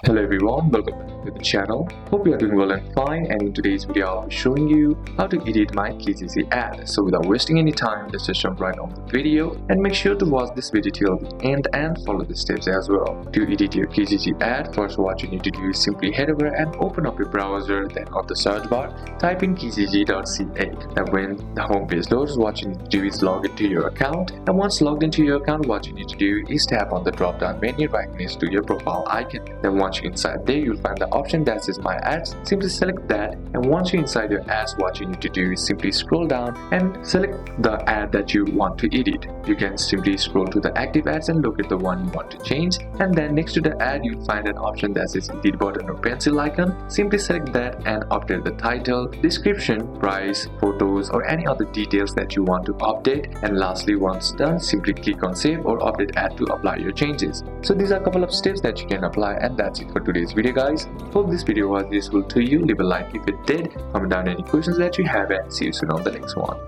Hello everyone, welcome back to the channel. Hope you are doing well and fine, and in today's video I'll be showing you how to edit my Kijiji ad. So without wasting any time, let's just jump right on the video and make sure to watch this video till the end and follow the steps as well. To edit your Kijiji ad, first what you need to do is simply head over and open up your browser, then on the search bar type in kijiji.ca. Now when the home page loads, what you need to do is log into your account, and once logged into your account, what you need to do is tap on the drop down menu right next to your profile icon. Then once you're inside there, you'll find the option that says my ads. Simply select that, and once you're inside your ads, what you need to do is simply scroll down and select the ad that you want to edit. You can simply scroll to the active ads and look at the one you want to change, and then next to the ad you'll find an option that says edit button or pencil icon. Simply select that and update the title, description, price, photos, or any other details that you want to update. And lastly, once done, simply click on save or update ad to apply your changes. So these are a couple of steps that you can apply, and that's it for today's video guys. Hope this video was useful to you. Leave a like if it did, comment down any questions that you have, and see you soon on the next one.